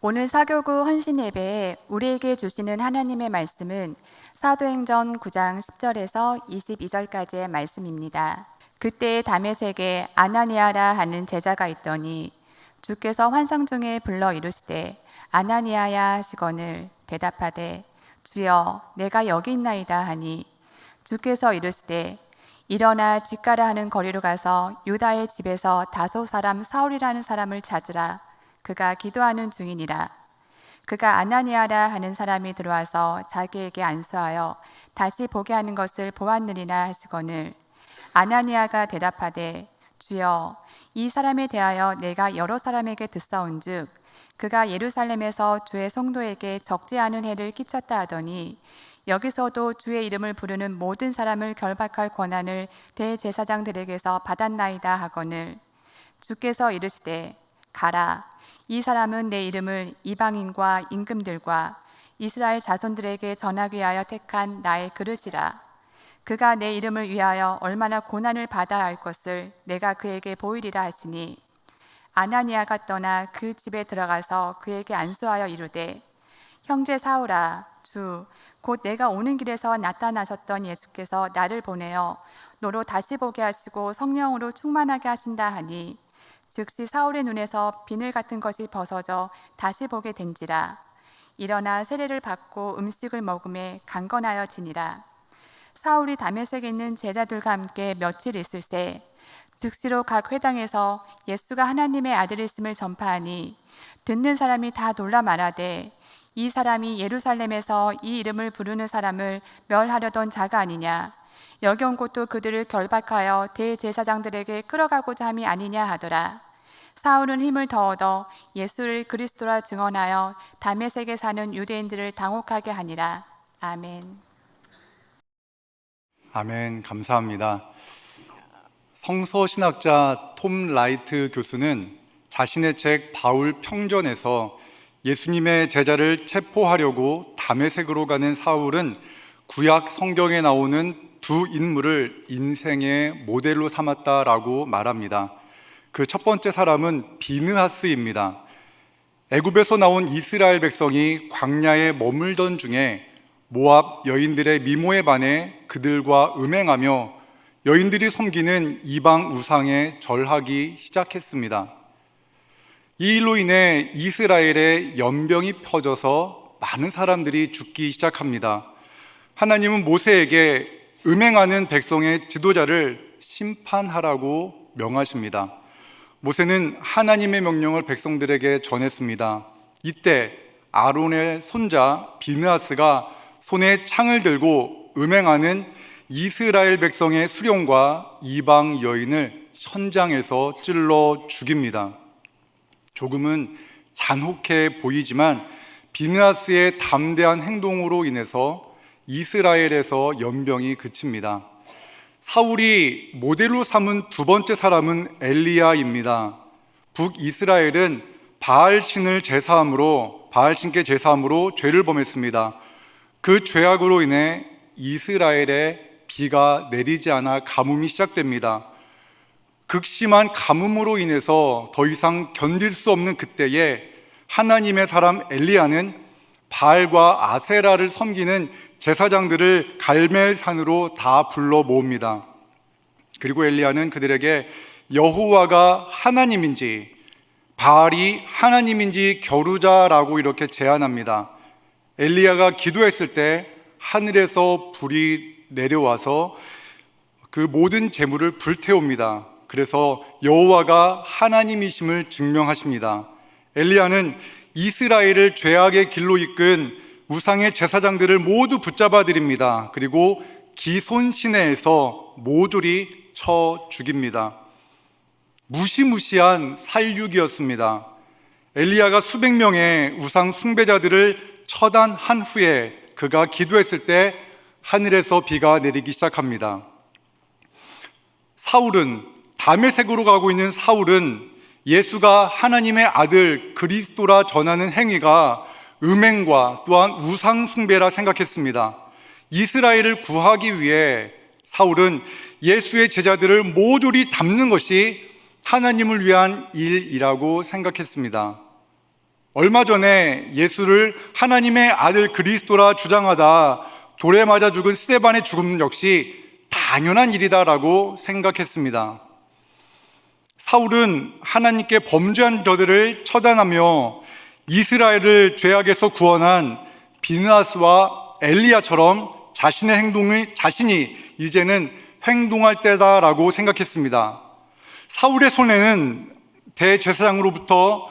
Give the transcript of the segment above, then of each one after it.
오늘 사교구 헌신 예배에 우리에게 주시는 하나님의 말씀은 사도행전 9장 10절에서 22절까지의 말씀입니다. 그때 다메섹에 아나니아라 하는 제자가 있더니 주께서 환상 중에 불러 이르시되 아나니아야 하시거늘 대답하되 주여 내가 여기 있나이다 하니 주께서 이르시되 일어나 집가라 하는 거리로 가서 유다의 집에서 다소 사람 사울이라는 사람을 찾으라. 그가 기도하는 중이니라. 그가 아나니아라 하는 사람이 들어와서 자기에게 안수하여 다시 보게 하는 것을 보았느니라 하시거늘 아나니아가 대답하되 주여 이 사람에 대하여 내가 여러 사람에게 듣사온즉 그가 예루살렘에서 주의 성도에게 적지 않은 해를 끼쳤다 하더니 여기서도 주의 이름을 부르는 모든 사람을 결박할 권한을 대제사장들에게서 받았나이다 하거늘 주께서 이르시되 가라. 이 사람은 내 이름을 이방인과 임금들과 이스라엘 자손들에게 전하기 위하여 택한 나의 그릇이라. 그가 내 이름을 위하여 얼마나 고난을 받아야 할 것을 내가 그에게 보이리라 하시니 아나니아가 떠나 그 집에 들어가서 그에게 안수하여 이르되 형제 사울아 주 곧 내가 오는 길에서 나타나셨던 예수께서 나를 보내어 너로 다시 보게 하시고 성령으로 충만하게 하신다 하니 즉시 사울의 눈에서 비늘 같은 것이 벗어져 다시 보게 된지라. 일어나 세례를 받고 음식을 먹음에 강건하여 지니라. 사울이 다메섹에 있는 제자들과 함께 며칠 있을새 즉시로 각 회당에서 예수가 하나님의 아들이심을 전파하니 듣는 사람이 다 놀라 말하되 이 사람이 예루살렘에서 이 이름을 부르는 사람을 멸하려던 자가 아니냐. 여기 온 곳도 그들을 결박하여 대제사장들에게 끌어가고자 함이 아니냐 하더라. 사울은 힘을 더 얻어 예수를 그리스도라 증언하여 다메섹에 사는 유대인들을 당혹하게 하니라. 아멘. 아멘. 감사합니다. 성서신학자 톰 라이트 교수는 자신의 책 바울 평전에서 예수님의 제자를 체포하려고 다메섹으로 가는 사울은 구약 성경에 나오는 두 인물을 인생의 모델로 삼았다라고 말합니다. 그 첫 번째 사람은 비느하스입니다. 애굽에서 나온 이스라엘 백성이 광야에 머물던 중에 모압 여인들의 미모에 반해 그들과 음행하며 여인들이 섬기는 이방 우상에 절하기 시작했습니다. 이 일로 인해 이스라엘에 연병이 퍼져서 많은 사람들이 죽기 시작합니다. 하나님은 모세에게 음행하는 백성의 지도자를 심판하라고 명하십니다. 모세는 하나님의 명령을 백성들에게 전했습니다. 이때 아론의 손자 비느하스가 손에 창을 들고 음행하는 이스라엘 백성의 수령과 이방 여인을 현장에서 찔러 죽입니다. 조금은 잔혹해 보이지만 비느하스의 담대한 행동으로 인해서 이스라엘에서 연병이 그칩니다. 사울이 모델로 삼은 두 번째 사람은 엘리야입니다. 북이스라엘은 바알신을 제사함으로 바알신께 제사함으로 죄를 범했습니다. 그 죄악으로 인해 이스라엘에 비가 내리지 않아 가뭄이 시작됩니다. 극심한 가뭄으로 인해서 더 이상 견딜 수 없는 그때에 하나님의 사람 엘리야는 바알과 아세라를 섬기는 제사장들을 갈멜산으로 다 불러 모읍니다. 그리고 엘리야는 그들에게 여호와가 하나님인지 바알이 하나님인지 겨루자라고 이렇게 제안합니다. 엘리야가 기도했을 때 하늘에서 불이 내려와서 그 모든 재물을 불태웁니다. 그래서 여호와가 하나님이심을 증명하십니다. 엘리야는 이스라엘을 죄악의 길로 이끈 우상의 제사장들을 모두 붙잡아 들입니다. 그리고 기손 시내에서 모조리 쳐 죽입니다. 무시무시한 살육이었습니다. 엘리야가 수백 명의 우상 숭배자들을 처단한 후에 그가 기도했을 때 하늘에서 비가 내리기 시작합니다. 다메섹으로 가고 있는 사울은 예수가 하나님의 아들 그리스도라 전하는 행위가 음행과 또한 우상 숭배라 생각했습니다. 이스라엘을 구하기 위해 사울은 예수의 제자들을 모조리 담는 것이 하나님을 위한 일이라고 생각했습니다. 얼마 전에 예수를 하나님의 아들 그리스도라 주장하다 돌에 맞아 죽은 스데반의 죽음 역시 당연한 일이다라고 생각했습니다. 사울은 하나님께 범죄한 저들을 처단하며 이스라엘을 죄악에서 구원한 비느하스와 엘리야처럼 자신이 이제는 행동할 때다라고 생각했습니다. 사울의 손에는 대제사장으로부터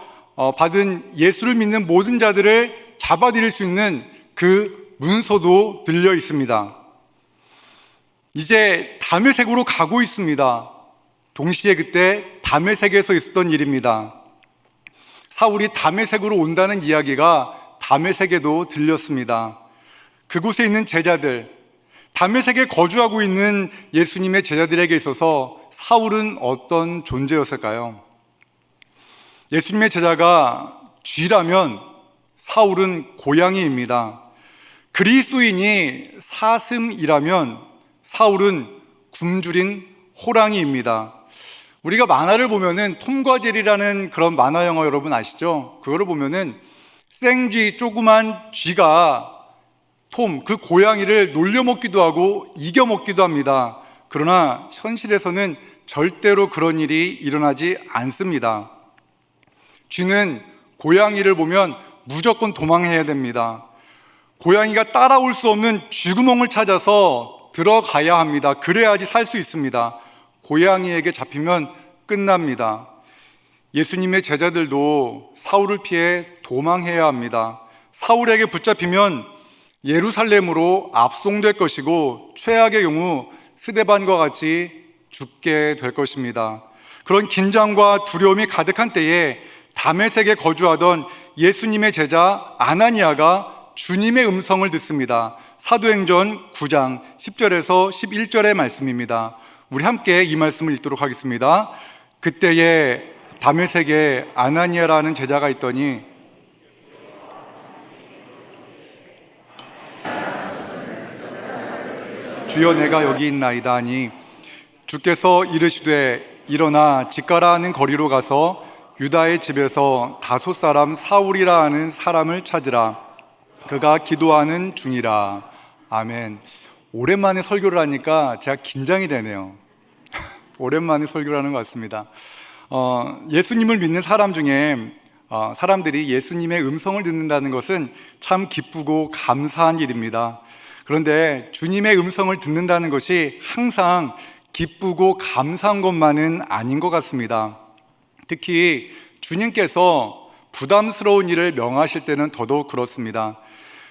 받은 예수를 믿는 모든 자들을 잡아들일 수 있는 그 문서도 들려 있습니다. 이제 다메섹으로 가고 있습니다. 동시에 그때 다메섹에서 있었던 일입니다. 사울이 다메섹으로 온다는 이야기가 다메섹에도 들렸습니다. 그곳에 있는 제자들, 다메섹에 거주하고 있는 예수님의 제자들에게 있어서 사울은 어떤 존재였을까요? 예수님의 제자가 쥐라면 사울은 고양이입니다. 그리스도인이 사슴이라면 사울은 굶주린 호랑이입니다. 우리가 만화를 보면은 톰과 제리라는 그런 만화 영화 여러분 아시죠? 그거를 보면은 생쥐, 조그만 쥐가 톰, 그 고양이를 놀려먹기도 하고 이겨먹기도 합니다. 그러나 현실에서는 절대로 그런 일이 일어나지 않습니다. 쥐는 고양이를 보면 무조건 도망해야 됩니다. 고양이가 따라올 수 없는 쥐구멍을 찾아서 들어가야 합니다. 그래야지 살 수 있습니다. 고양이에게 잡히면 끝납니다. 예수님의 제자들도 사울을 피해 도망해야 합니다. 사울에게 붙잡히면 예루살렘으로 압송될 것이고 최악의 경우 스데반과 같이 죽게 될 것입니다. 그런 긴장과 두려움이 가득한 때에 다메섹에 거주하던 예수님의 제자 아나니아가 주님의 음성을 듣습니다. 사도행전 9장 10절에서 11절의 말씀입니다. 우리 함께 이 말씀을 읽도록 하겠습니다. 그때에 다메섹에 아나니아라는 제자가 있더니 주여 내가 여기 있나이다 하니 주께서 이르시되 일어나 집 가라 하는 거리로 가서 유다의 집에서 다소 사람 사울이라 하는 사람을 찾으라. 그가 기도하는 중이라. 아멘. 오랜만에 설교를 하니까 제가 긴장이 되네요. 오랜만에 설교를 하는 것 같습니다. 예수님을 믿는 사람 중에 사람들이 예수님의 음성을 듣는다는 것은 참 기쁘고 감사한 일입니다. 그런데 주님의 음성을 듣는다는 것이 항상 기쁘고 감사한 것만은 아닌 것 같습니다. 특히 주님께서 부담스러운 일을 명하실 때는 더더욱 그렇습니다.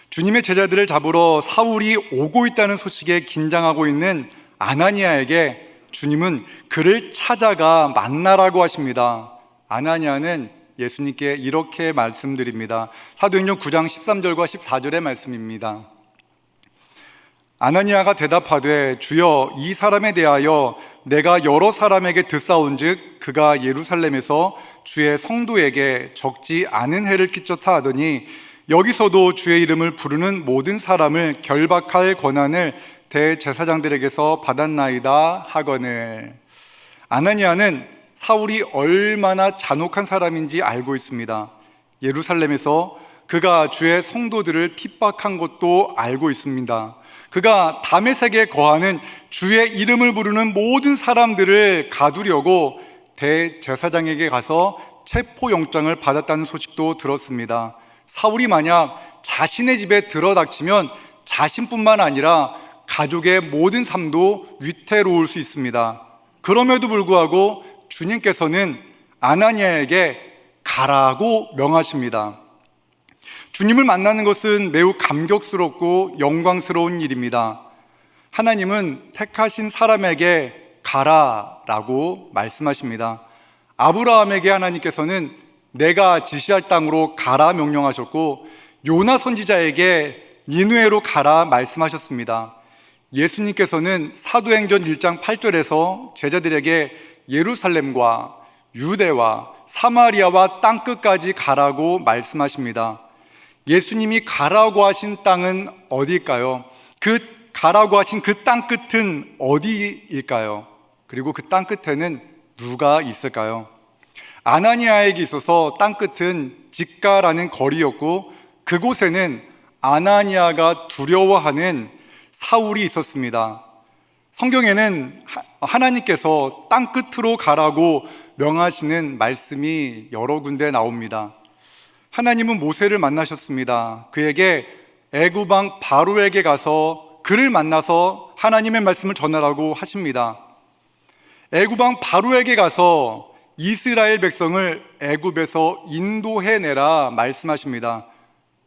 주님의 제자들을 잡으러 사울이 오고 있다는 소식에 긴장하고 있는 아나니아에게 주님은 그를 찾아가 만나라고 하십니다. 아나니아는 예수님께 이렇게 말씀드립니다. 사도행전 9장 13절과 14절의 말씀입니다. 아나니아가 대답하되 주여 이 사람에 대하여 내가 여러 사람에게 듣사온즉 그가 예루살렘에서 주의 성도에게 적지 않은 해를 끼쳤다 하더니 여기서도 주의 이름을 부르는 모든 사람을 결박할 권한을 대제사장들에게서 받았나이다 하거늘. 아나니아는 사울이 얼마나 잔혹한 사람인지 알고 있습니다. 예루살렘에서 그가 주의 성도들을 핍박한 것도 알고 있습니다. 그가 다메섹에 거하는 주의 이름을 부르는 모든 사람들을 가두려고 대제사장에게 가서 체포영장을 받았다는 소식도 들었습니다. 사울이 만약 자신의 집에 들어닥치면 자신뿐만 아니라 가족의 모든 삶도 위태로울 수 있습니다. 그럼에도 불구하고 주님께서는 아나니아에게 가라고 명하십니다. 주님을 만나는 것은 매우 감격스럽고 영광스러운 일입니다. 하나님은 택하신 사람에게 가라라고 말씀하십니다. 아브라함에게 하나님께서는 내가 지시할 땅으로 가라 명령하셨고 요나 선지자에게 니느웨로 가라 말씀하셨습니다. 예수님께서는 사도행전 1장 8절에서 제자들에게 예루살렘과 유대와 사마리아와 땅끝까지 가라고 말씀하십니다. 예수님이 가라고 하신 땅은 어디일까요? 그 가라고 하신 그 땅끝은 어디일까요? 그리고 그 땅끝에는 누가 있을까요? 아나니아에게 있어서 땅끝은 직가라는 거리였고 그곳에는 아나니아가 두려워하는 사울이 있었습니다. 성경에는 하나님께서 땅끝으로 가라고 명하시는 말씀이 여러 군데 나옵니다. 하나님은 모세를 만나셨습니다. 그에게 애굽 왕 바로에게 가서 그를 만나서 하나님의 말씀을 전하라고 하십니다. 애굽 왕 바로에게 가서 이스라엘 백성을 애굽에서 인도해내라 말씀하십니다.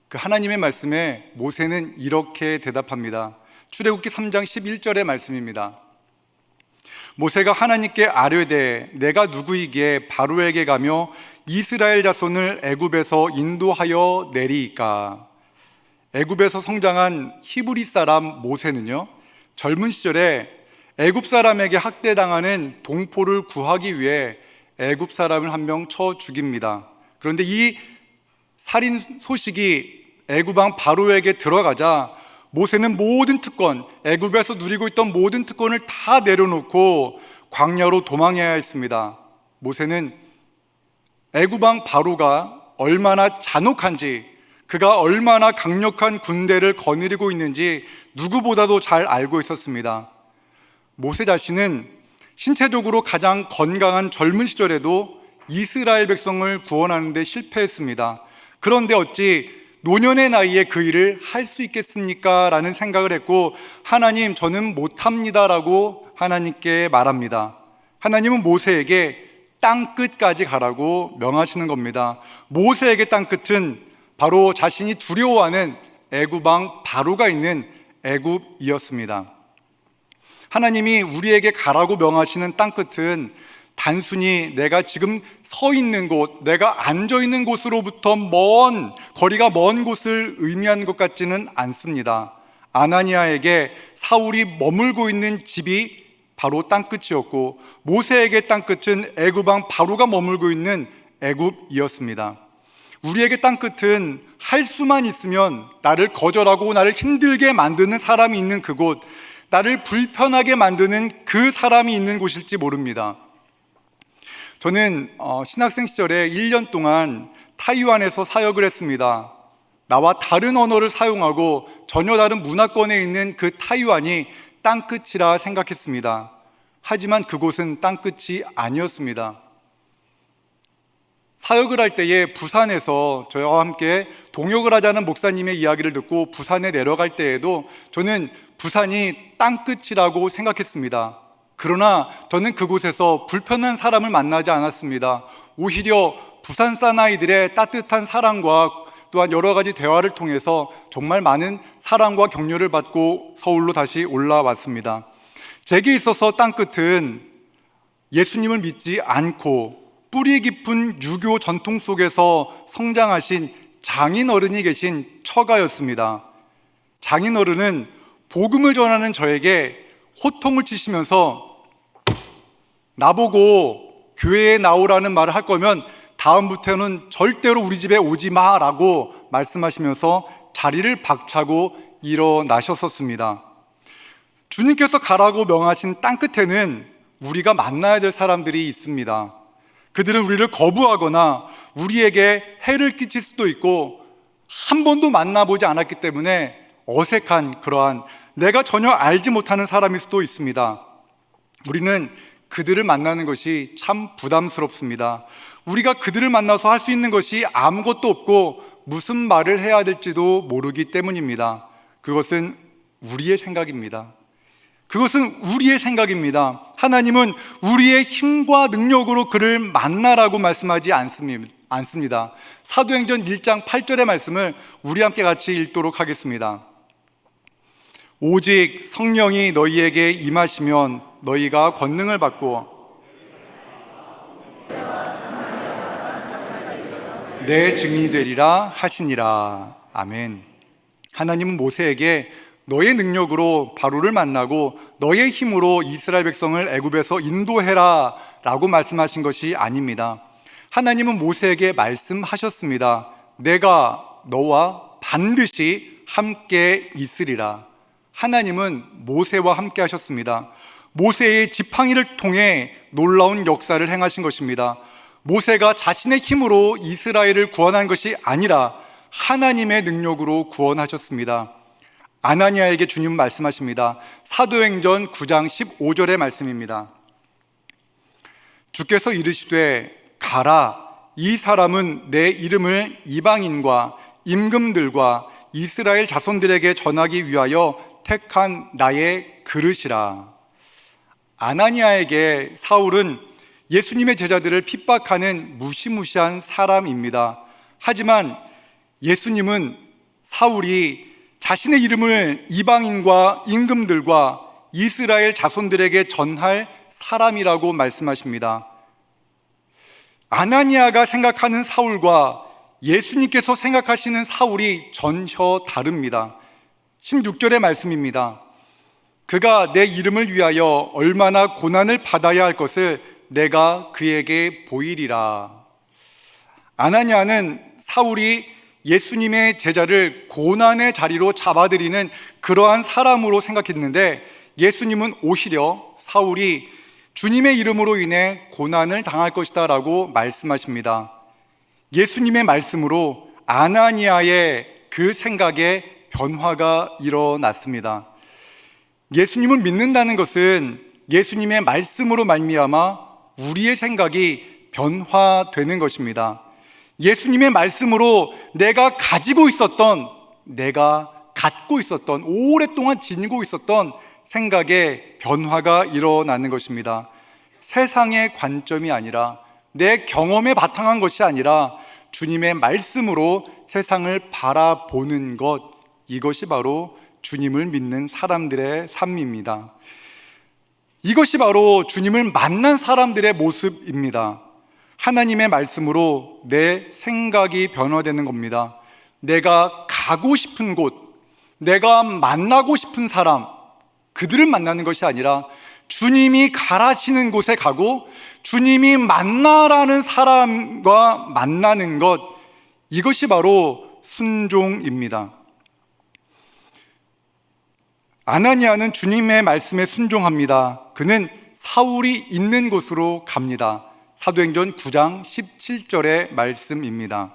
그 하나님의 말씀에 모세는 이렇게 대답합니다. 출애굽기 3장 11절의 말씀입니다. 모세가 하나님께 아뢰되 내가 누구이기에 바로에게 가며 이스라엘 자손을 애굽에서 인도하여 내리이까. 애굽에서 성장한 히브리 사람 모세는요, 젊은 시절에 애굽 사람에게 학대당하는 동포를 구하기 위해 애굽 사람을 한 명 쳐 죽입니다. 그런데 이 살인 소식이 애굽 왕 바로에게 들어가자 모세는 모든 특권, 애굽에서 누리고 있던 모든 특권을 다 내려놓고 광야로 도망해야 했습니다. 모세는 애굽 왕 바로가 얼마나 잔혹한지, 그가 얼마나 강력한 군대를 거느리고 있는지 누구보다도 잘 알고 있었습니다. 모세 자신은 신체적으로 가장 건강한 젊은 시절에도 이스라엘 백성을 구원하는 데 실패했습니다. 그런데 어찌 노년의 나이에 그 일을 할 수 있겠습니까? 라는 생각을 했고, 하나님, 저는 못합니다 라고 하나님께 말합니다. 하나님은 모세에게 땅끝까지 가라고 명하시는 겁니다. 모세에게 땅끝은 바로 자신이 두려워하는 애굽 왕 바로가 있는 애굽이었습니다. 하나님이 우리에게 가라고 명하시는 땅끝은 단순히 내가 지금 서 있는 곳, 내가 앉아 있는 곳으로부터 거리가 먼 곳을 의미하는 것 같지는 않습니다. 아나니아에게 사울이 머물고 있는 집이 바로 땅끝이었고, 모세에게 땅끝은 애굽 왕 바로가 머물고 있는 애굽이었습니다. 우리에게 땅끝은 할 수만 있으면 나를 거절하고 나를 힘들게 만드는 사람이 있는 그곳, 나를 불편하게 만드는 그 사람이 있는 곳일지 모릅니다. 저는 신학생 시절에 1년 동안 타이완에서 사역을 했습니다. 나와 다른 언어를 사용하고 전혀 다른 문화권에 있는 그 타이완이 땅끝이라 생각했습니다. 하지만 그곳은 땅끝이 아니었습니다. 사역을 할 때에 부산에서 저와 함께 동역을 하자는 목사님의 이야기를 듣고 부산에 내려갈 때에도 저는 부산이 땅끝이라고 생각했습니다. 그러나 저는 그곳에서 불편한 사람을 만나지 않았습니다. 오히려 부산 사나이들의 따뜻한 사랑과 또한 여러 가지 대화를 통해서 정말 많은 사랑과 격려를 받고 서울로 다시 올라왔습니다. 제게 있어서 땅끝은 예수님을 믿지 않고 뿌리 깊은 유교 전통 속에서 성장하신 장인어른이 계신 처가였습니다. 장인어른은 복음을 전하는 저에게 호통을 치시면서 나보고 교회에 나오라는 말을 할 거면 다음부터는 절대로 우리 집에 오지 마라고 말씀하시면서 자리를 박차고 일어나셨었습니다. 주님께서 가라고 명하신 땅끝에는 우리가 만나야 될 사람들이 있습니다. 그들은 우리를 거부하거나 우리에게 해를 끼칠 수도 있고 한 번도 만나보지 않았기 때문에 어색한 그러한 내가 전혀 알지 못하는 사람일 수도 있습니다. 우리는 그들을 만나는 것이 참 부담스럽습니다. 우리가 그들을 만나서 할 수 있는 것이 아무것도 없고 무슨 말을 해야 될지도 모르기 때문입니다. 그것은 우리의 생각입니다. 그것은 우리의 생각입니다. 하나님은 우리의 힘과 능력으로 그를 만나라고 말씀하지 않습니다. 사도행전 1장 8절의 말씀을 우리 함께 같이 읽도록 하겠습니다. 오직 성령이 너희에게 임하시면 너희가 권능을 받고 내 증인이 되리라 하시니라. 아멘. 하나님은 모세에게 너의 능력으로 바로를 만나고 너의 힘으로 이스라엘 백성을 애굽에서 인도해라 라고 말씀하신 것이 아닙니다. 하나님은 모세에게 말씀하셨습니다. 내가 너와 반드시 함께 있으리라. 하나님은 모세와 함께 하셨습니다. 모세의 지팡이를 통해 놀라운 역사를 행하신 것입니다. 모세가 자신의 힘으로 이스라엘을 구원한 것이 아니라 하나님의 능력으로 구원하셨습니다. 아나니아에게 주님은 말씀하십니다. 사도행전 9장 15절의 말씀입니다. 주께서 이르시되 가라, 이 사람은 내 이름을 이방인과 임금들과 이스라엘 자손들에게 전하기 위하여 택한 나의 그릇이라. 아나니아에게 사울은 예수님의 제자들을 핍박하는 무시무시한 사람입니다. 하지만 예수님은 사울이 자신의 이름을 이방인과 임금들과 이스라엘 자손들에게 전할 사람이라고 말씀하십니다. 아나니아가 생각하는 사울과 예수님께서 생각하시는 사울이 전혀 다릅니다. 16절의 말씀입니다. 그가 내 이름을 위하여 얼마나 고난을 받아야 할 것을 내가 그에게 보이리라. 아나니아는 사울이 예수님의 제자를 고난의 자리로 잡아들이는 그러한 사람으로 생각했는데, 예수님은 오히려 사울이 주님의 이름으로 인해 고난을 당할 것이다 라고 말씀하십니다. 예수님의 말씀으로 아나니아의 그 생각에 변화가 일어났습니다. 예수님을 믿는다는 것은 예수님의 말씀으로 말미암아 우리의 생각이 변화되는 것입니다. 예수님의 말씀으로 내가 가지고 있었던, 내가 갖고 있었던, 오랫동안 지니고 있었던 생각에 변화가 일어나는 것입니다. 세상의 관점이 아니라, 내 경험에 바탕한 것이 아니라 주님의 말씀으로 세상을 바라보는 것, 이것이 바로 주님을 믿는 사람들의 삶입니다. 이것이 바로 주님을 만난 사람들의 모습입니다. 하나님의 말씀으로 내 생각이 변화되는 겁니다. 내가 가고 싶은 곳, 내가 만나고 싶은 사람, 그들을 만나는 것이 아니라 주님이 가라시는 곳에 가고 주님이 만나라는 사람과 만나는 것, 이것이 바로 순종입니다. 아나니아는 주님의 말씀에 순종합니다. 그는 사울이 있는 곳으로 갑니다. 사도행전 9장 17절의 말씀입니다.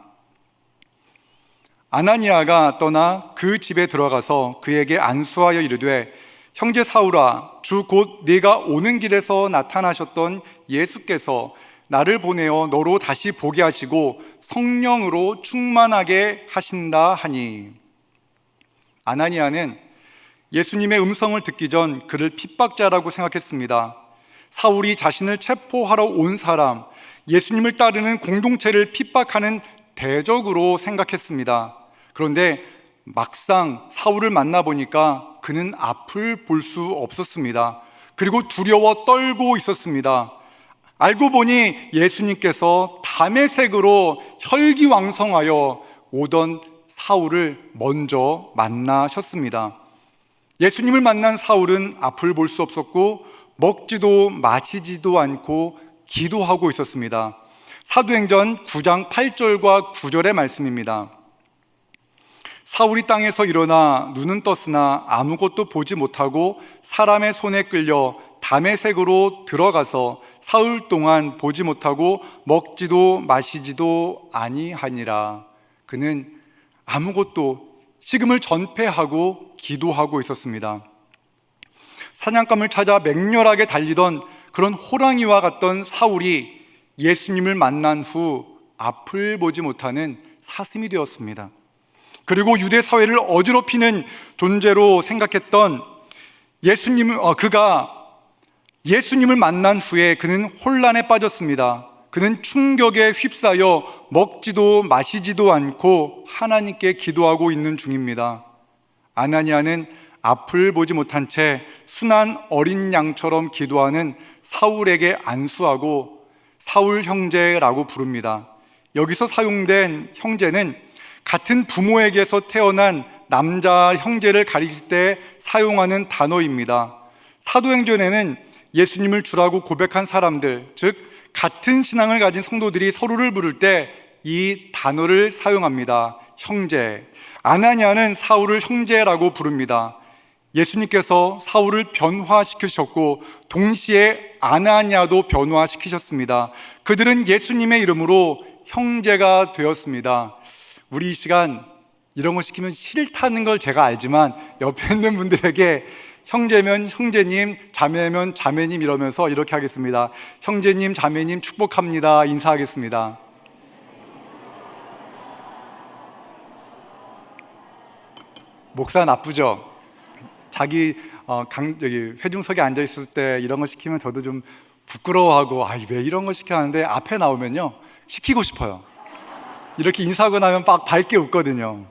아나니아가 떠나 그 집에 들어가서 그에게 안수하여 이르되, 형제 사울아, 주 곧 네가 오는 길에서 나타나셨던 예수께서 나를 보내어 너로 다시 보게 하시고 성령으로 충만하게 하신다 하니. 아나니아는 예수님의 음성을 듣기 전 그를 핍박자라고 생각했습니다. 사울이 자신을 체포하러 온 사람, 예수님을 따르는 공동체를 핍박하는 대적으로 생각했습니다. 그런데 막상 사울을 만나보니까 그는 앞을 볼 수 없었습니다. 그리고 두려워 떨고 있었습니다. 알고 보니 예수님께서 다메섹으로 혈기왕성하여 오던 사울을 먼저 만나셨습니다. 예수님을 만난 사울은 앞을 볼 수 없었고 먹지도 마시지도 않고 기도하고 있었습니다. 사도행전 9장 8절과 9절의 말씀입니다. 사울이 땅에서 일어나 눈은 떴으나 아무것도 보지 못하고 사람의 손에 끌려 다메섹으로 들어가서 사흘 동안 보지 못하고 먹지도 마시지도 아니하니라. 그는 아무것도, 식음을 전폐하고 기도하고 있었습니다. 사냥감을 찾아 맹렬하게 달리던 그런 호랑이와 같던 사울이 예수님을 만난 후 앞을 보지 못하는 사슴이 되었습니다. 그리고 유대 사회를 어지럽히는 존재로 생각했던 그가 예수님을 만난 후에 그는 혼란에 빠졌습니다. 그는 충격에 휩싸여 먹지도 마시지도 않고 하나님께 기도하고 있는 중입니다. 아나니아는 앞을 보지 못한 채 순한 어린 양처럼 기도하는 사울에게 안수하고 사울 형제라고 부릅니다. 여기서 사용된 형제는 같은 부모에게서 태어난 남자 형제를 가릴 때 사용하는 단어입니다. 사도행전에는 예수님을 주라고 고백한 사람들, 즉 같은 신앙을 가진 성도들이 서로를 부를 때 이 단어를 사용합니다. 형제. 아나니아는 사울을 형제라고 부릅니다. 예수님께서 사울을 변화시키셨고 동시에 아나니아도 변화시키셨습니다. 그들은 예수님의 이름으로 형제가 되었습니다. 우리 이 시간 이런 거 시키면 싫다는 걸 제가 알지만 옆에 있는 분들에게 형제면 형제님, 자매면 자매님 이러면서 이렇게 하겠습니다. 형제님, 자매님 축복합니다. 인사하겠습니다. 목사 나쁘죠? 자기 여기 회중석에 앉아 있을 때 이런 거 시키면 저도 좀 부끄러워하고 왜 이런 거 시켜 하는데 앞에 나오면요 시키고 싶어요. 이렇게 인사하고 나면 막 밝게 웃거든요.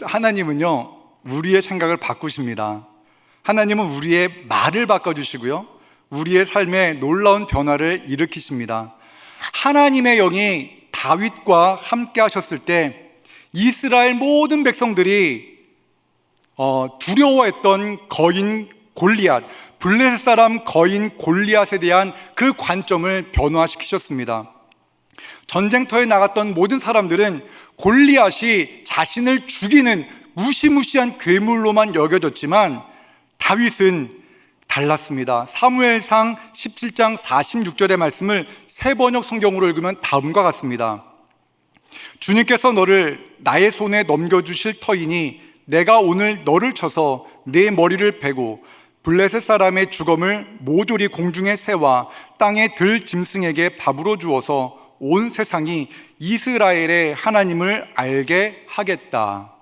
하나님은요 우리의 생각을 바꾸십니다. 하나님은 우리의 말을 바꿔주시고요 우리의 삶에 놀라운 변화를 일으키십니다. 하나님의 영이 다윗과 함께 하셨을 때 이스라엘 모든 백성들이 두려워했던 거인 골리앗, 블레셋 사람 거인 골리앗에 대한 그 관점을 변화시키셨습니다. 전쟁터에 나갔던 모든 사람들은 골리앗이 자신을 죽이는 무시무시한 괴물로만 여겨졌지만 다윗은 달랐습니다. 사무엘상 17장 46절의 말씀을 새번역 성경으로 읽으면 다음과 같습니다. 주님께서 너를 나의 손에 넘겨주실 터이니 내가 오늘 너를 쳐서 내 머리를 베고 블레셋 사람의 주검을 모조리 공중의 새와 땅의 들 짐승에게 밥으로 주어서 온 세상이 이스라엘의 하나님을 알게 하겠다.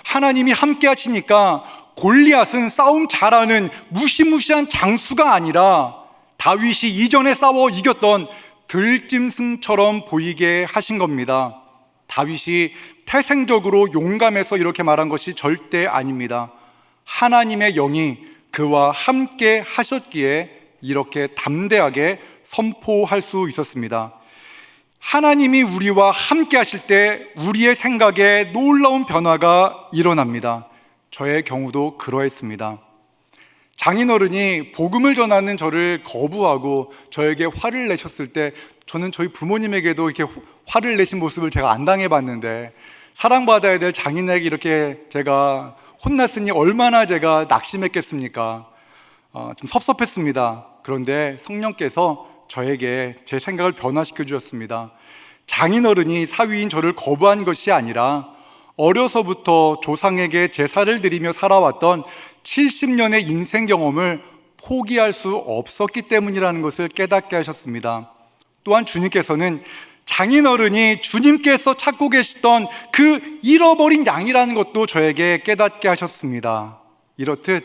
하나님이 함께 하시니까 골리앗은 싸움 잘하는 무시무시한 장수가 아니라 다윗이 이전에 싸워 이겼던 들짐승처럼 보이게 하신 겁니다. 다윗이 태생적으로 용감해서 이렇게 말한 것이 절대 아닙니다. 하나님의 영이 그와 함께 하셨기에 이렇게 담대하게 선포할 수 있었습니다. 하나님이 우리와 함께 하실 때 우리의 생각에 놀라운 변화가 일어납니다. 저의 경우도 그러했습니다. 장인어른이 복음을 전하는 저를 거부하고 저에게 화를 내셨을 때 저는 저희 부모님에게도 이렇게 화를 내신 모습을 제가 안 당해봤는데 사랑받아야 될 장인에게 이렇게 제가 혼났으니 얼마나 제가 낙심했겠습니까? 좀 섭섭했습니다. 그런데 성령께서 저에게 제 생각을 변화시켜 주셨습니다. 장인어른이 사위인 저를 거부한 것이 아니라 어려서부터 조상에게 제사를 드리며 살아왔던 70년의 인생 경험을 포기할 수 없었기 때문이라는 것을 깨닫게 하셨습니다. 또한 주님께서는 장인어른이 주님께서 찾고 계시던 그 잃어버린 양이라는 것도 저에게 깨닫게 하셨습니다. 이렇듯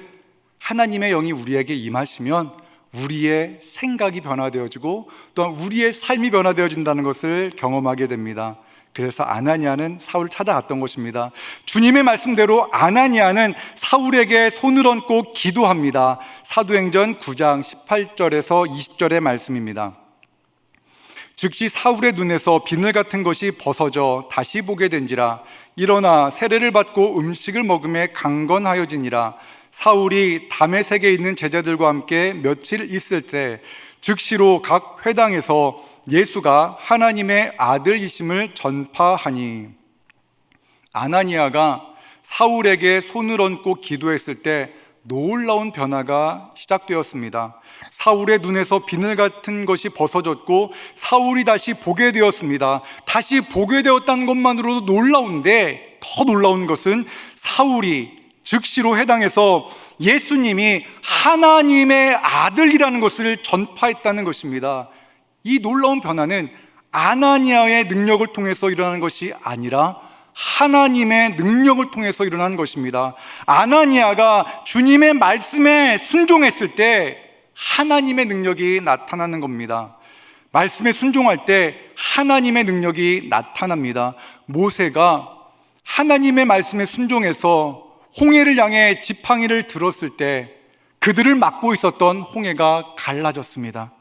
하나님의 영이 우리에게 임하시면 우리의 생각이 변화되어지고 또한 우리의 삶이 변화되어진다는 것을 경험하게 됩니다. 그래서 아나니아는 사울을 찾아갔던 것입니다. 주님의 말씀대로 아나니아는 사울에게 손을 얹고 기도합니다. 사도행전 9장 18절에서 20절의 말씀입니다. 즉시 사울의 눈에서 비늘 같은 것이 벗어져 다시 보게 된지라. 일어나 세례를 받고 음식을 먹음에 강건하여지니라. 사울이 다메섹에 있는 제자들과 함께 며칠 있을 때 즉시로 각 회당에서 예수가 하나님의 아들이심을 전파하니. 아나니아가 사울에게 손을 얹고 기도했을 때 놀라운 변화가 시작되었습니다. 사울의 눈에서 비늘 같은 것이 벗어졌고 사울이 다시 보게 되었습니다. 다시 보게 되었다는 것만으로도 놀라운데 더 놀라운 것은 사울이 즉시로 해당해서 예수님이 하나님의 아들이라는 것을 전파했다는 것입니다. 이 놀라운 변화는 아나니아의 능력을 통해서 일어나는 것이 아니라 하나님의 능력을 통해서 일어난 것입니다. 아나니아가 주님의 말씀에 순종했을 때 하나님의 능력이 나타나는 겁니다. 말씀에 순종할 때 하나님의 능력이 나타납니다. 모세가 하나님의 말씀에 순종해서 홍해를 향해 지팡이를 들었을 때 그들을 막고 있었던 홍해가 갈라졌습니다.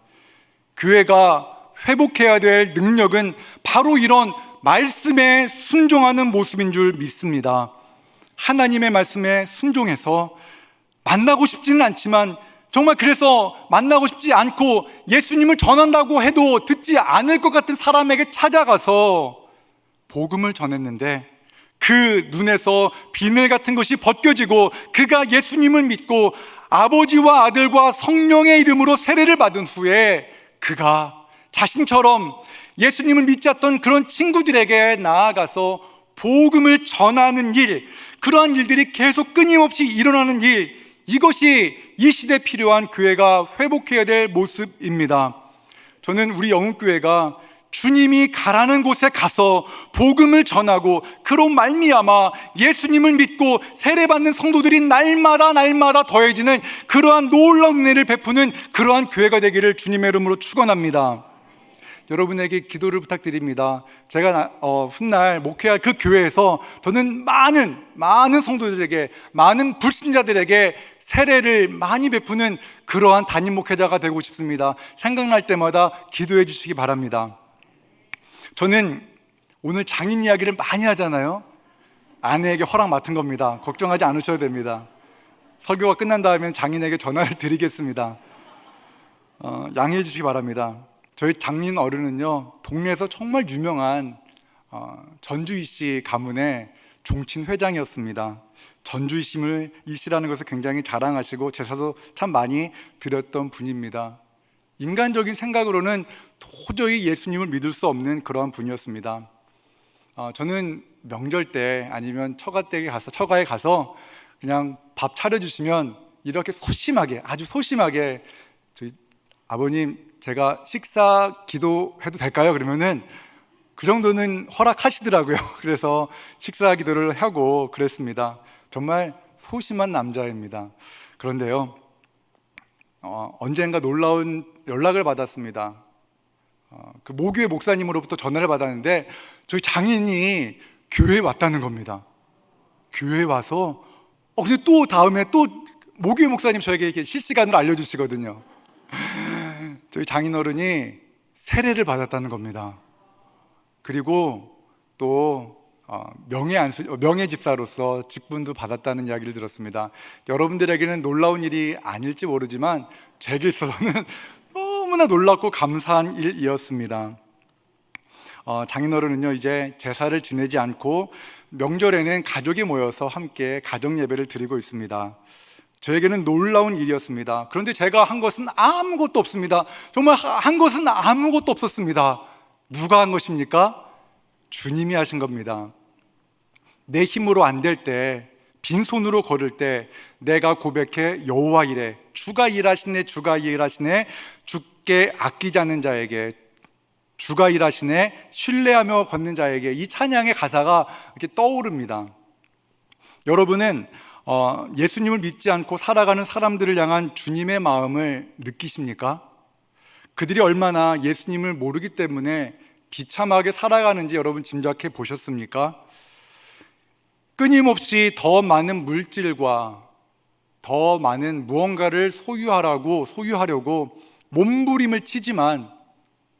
교회가 회복해야 될 능력은 바로 이런 말씀에 순종하는 모습인 줄 믿습니다. 하나님의 말씀에 순종해서 만나고 싶지는 않지만 정말 그래서 만나고 싶지 않고 예수님을 전한다고 해도 듣지 않을 것 같은 사람에게 찾아가서 복음을 전했는데 그 눈에서 비늘 같은 것이 벗겨지고 그가 예수님을 믿고 아버지와 아들과 성령의 이름으로 세례를 받은 후에 그가 자신처럼 예수님을 믿지 않던 그런 친구들에게 나아가서 복음을 전하는 일, 그러한 일들이 계속 끊임없이 일어나는 일, 이것이 이 시대에 필요한 교회가 회복해야 될 모습입니다. 저는 우리 영웅교회가 주님이 가라는 곳에 가서 복음을 전하고 그로 말미암아 예수님을 믿고 세례받는 성도들이 날마다 더해지는 그러한 놀라운 은혜를 베푸는 그러한 교회가 되기를 주님의 이름으로 축원합니다. 여러분에게 기도를 부탁드립니다. 제가 훗날 목회할 그 교회에서 저는 많은 성도들에게, 많은 불신자들에게 세례를 많이 베푸는 그러한 담임 목회자가 되고 싶습니다. 생각날 때마다 기도해 주시기 바랍니다. 저는 오늘 장인 이야기를 많이 하잖아요. 아내에게 허락 맡은 겁니다. 걱정하지 않으셔도 됩니다. 설교가 끝난 다음에 장인에게 전화를 드리겠습니다. 양해해 주시기 바랍니다. 저희 장인 어른은요, 동네에서 정말 유명한 전주이 씨 가문의 종친 회장이었습니다. 전주이 씨라는 것을 굉장히 자랑하시고 제사도 참 많이 드렸던 분입니다. 인간적인 생각으로는 도저히 예수님을 믿을 수 없는 그러한 분이었습니다. 저는 명절 때 아니면 처가에 가서 그냥 밥 차려주시면 이렇게 아주 소심하게 저희 아버님, 제가 식사 기도해도 될까요? 그러면은 그 정도는 허락하시더라고요. 그래서 식사 기도를 하고 그랬습니다. 정말 소심한 남자입니다. 그런데요, 언젠가 놀라운 연락을 받았습니다. 그 모교회 목사님으로부터 전화를 받았는데 저희 장인이 교회에 왔다는 겁니다. 교회에 와서 근데 또 다음에 또 모교회 목사님 저에게 이렇게 실시간으로 알려주시거든요. 저희 장인어른이 세례를 받았다는 겁니다. 그리고 또 명예 집사로서 직분도 받았다는 이야기를 들었습니다. 여러분들에게는 놀라운 일이 아닐지 모르지만 제게 있어서는 너무나 놀랍고 감사한 일이었습니다. 장인어른은요, 이제 제사를 지내지 않고 명절에는 가족이 모여서 함께 가정 예배를 드리고 있습니다. 저에게는 놀라운 일이었습니다. 그런데 제가 한 것은 아무것도 없습니다. 정말 한 것은 아무것도 없었습니다. 누가 한 것입니까? 주님이 하신 겁니다. 내 힘으로 안 될 때, 빈손으로 걸을 때 내가 고백해 여호와 이래, 주가 일하시네, 주가 일하시네, 주께 아끼지 않는 자에게, 주가 일하시네, 신뢰하며 걷는 자에게, 이 찬양의 가사가 이렇게 떠오릅니다. 여러분은 예수님을 믿지 않고 살아가는 사람들을 향한 주님의 마음을 느끼십니까? 그들이 얼마나 예수님을 모르기 때문에 비참하게 살아가는지 여러분 짐작해 보셨습니까? 끊임없이 더 많은 물질과 더 많은 무언가를 소유하려고 몸부림을 치지만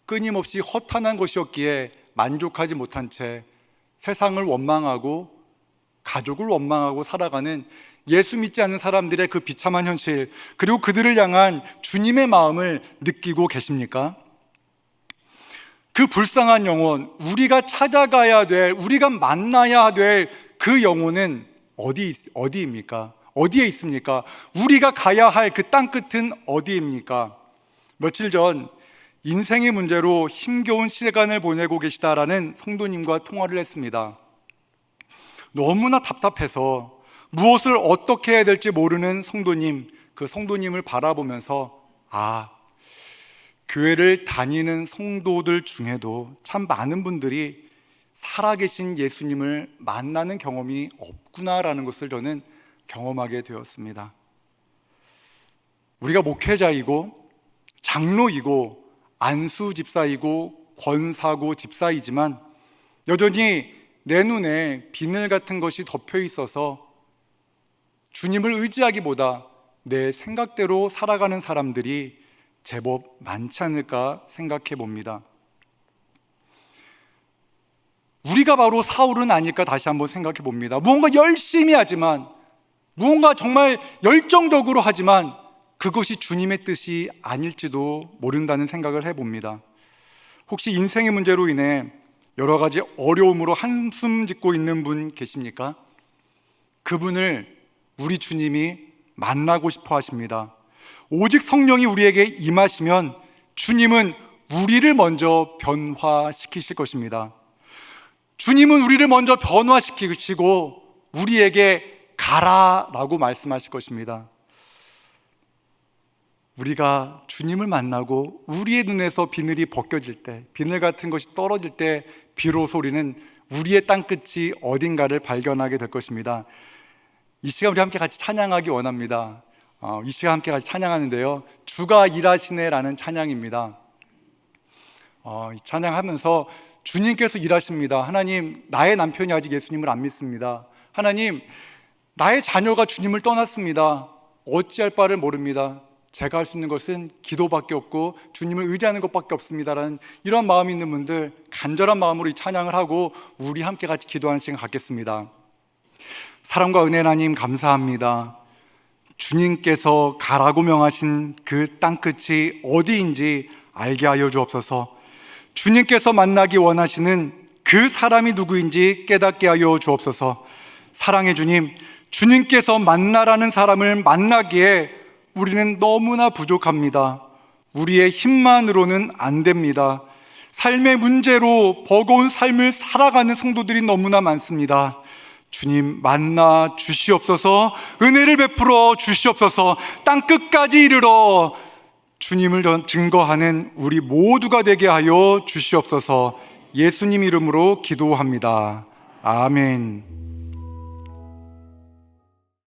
끊임없이 허탄한 것이었기에 만족하지 못한 채 세상을 원망하고 가족을 원망하고 살아가는 예수 믿지 않는 사람들의 그 비참한 현실, 그리고 그들을 향한 주님의 마음을 느끼고 계십니까? 그 불쌍한 영혼, 우리가 찾아가야 될, 우리가 만나야 될 그 영혼은 어디입니까? 어디에 있습니까? 우리가 가야 할 그 땅끝은 어디입니까? 며칠 전 인생의 문제로 힘겨운 시간을 보내고 계시다라는 성도님과 통화를 했습니다. 너무나 답답해서 무엇을 어떻게 해야 될지 모르는 성도님, 그 성도님을 바라보면서 교회를 다니는 성도들 중에도 참 많은 분들이 살아계신 예수님을 만나는 경험이 없구나라는 것을 저는 경험하게 되었습니다. 우리가 목회자이고 장로이고 안수 집사이고 권사고 집사이지만 여전히 내 눈에 비늘 같은 것이 덮여 있어서 주님을 의지하기보다 내 생각대로 살아가는 사람들이 제법 많지 않을까 생각해 봅니다. 우리가 바로 사울은 아닐까 다시 한번 생각해 봅니다. 무언가 열심히 하지만, 무언가 정말 열정적으로 하지만 그것이 주님의 뜻이 아닐지도 모른다는 생각을 해봅니다. 혹시 인생의 문제로 인해 여러 가지 어려움으로 한숨 짓고 있는 분 계십니까? 그분을 우리 주님이 만나고 싶어 하십니다. 오직 성령이 우리에게 임하시면 주님은 우리를 먼저 변화시키실 것입니다. 주님은 우리를 먼저 변화시키시고 우리에게 가라라고 말씀하실 것입니다. 우리가 주님을 만나고 우리의 눈에서 비늘이 벗겨질 때, 비늘 같은 것이 떨어질 때 비로소 우리는 우리의 땅끝이 어딘가를 발견하게 될 것입니다. 이 시간 우리 함께 같이 찬양하기 원합니다. 이 시간 함께 같이 찬양하는데요, 주가 일하시네라는 찬양입니다. 이 찬양하면서 주님께서 일하십니다. 하나님, 나의 남편이 아직 예수님을 안 믿습니다. 하나님, 나의 자녀가 주님을 떠났습니다. 어찌할 바를 모릅니다. 제가 할 수 있는 것은 기도밖에 없고 주님을 의지하는 것밖에 없습니다라는 이런 마음이 있는 분들, 간절한 마음으로 이 찬양을 하고 우리 함께 같이 기도하는 시간 갖겠습니다. 사랑과 은혜 하나님 감사합니다. 주님께서 가라고 명하신 그 땅끝이 어디인지 알게 하여 주옵소서. 주님께서 만나기 원하시는 그 사람이 누구인지 깨닫게 하여 주옵소서. 사랑의 주님, 주님께서 만나라는 사람을 만나기에 우리는 너무나 부족합니다. 우리의 힘만으로는 안 됩니다. 삶의 문제로 버거운 삶을 살아가는 성도들이 너무나 많습니다. 주님 만나 주시옵소서. 은혜를 베풀어 주시옵소서. 땅끝까지 이르러 주님을 증거하는 우리 모두가 되게 하여 주시옵소서. 예수님 이름으로 기도합니다. 아멘.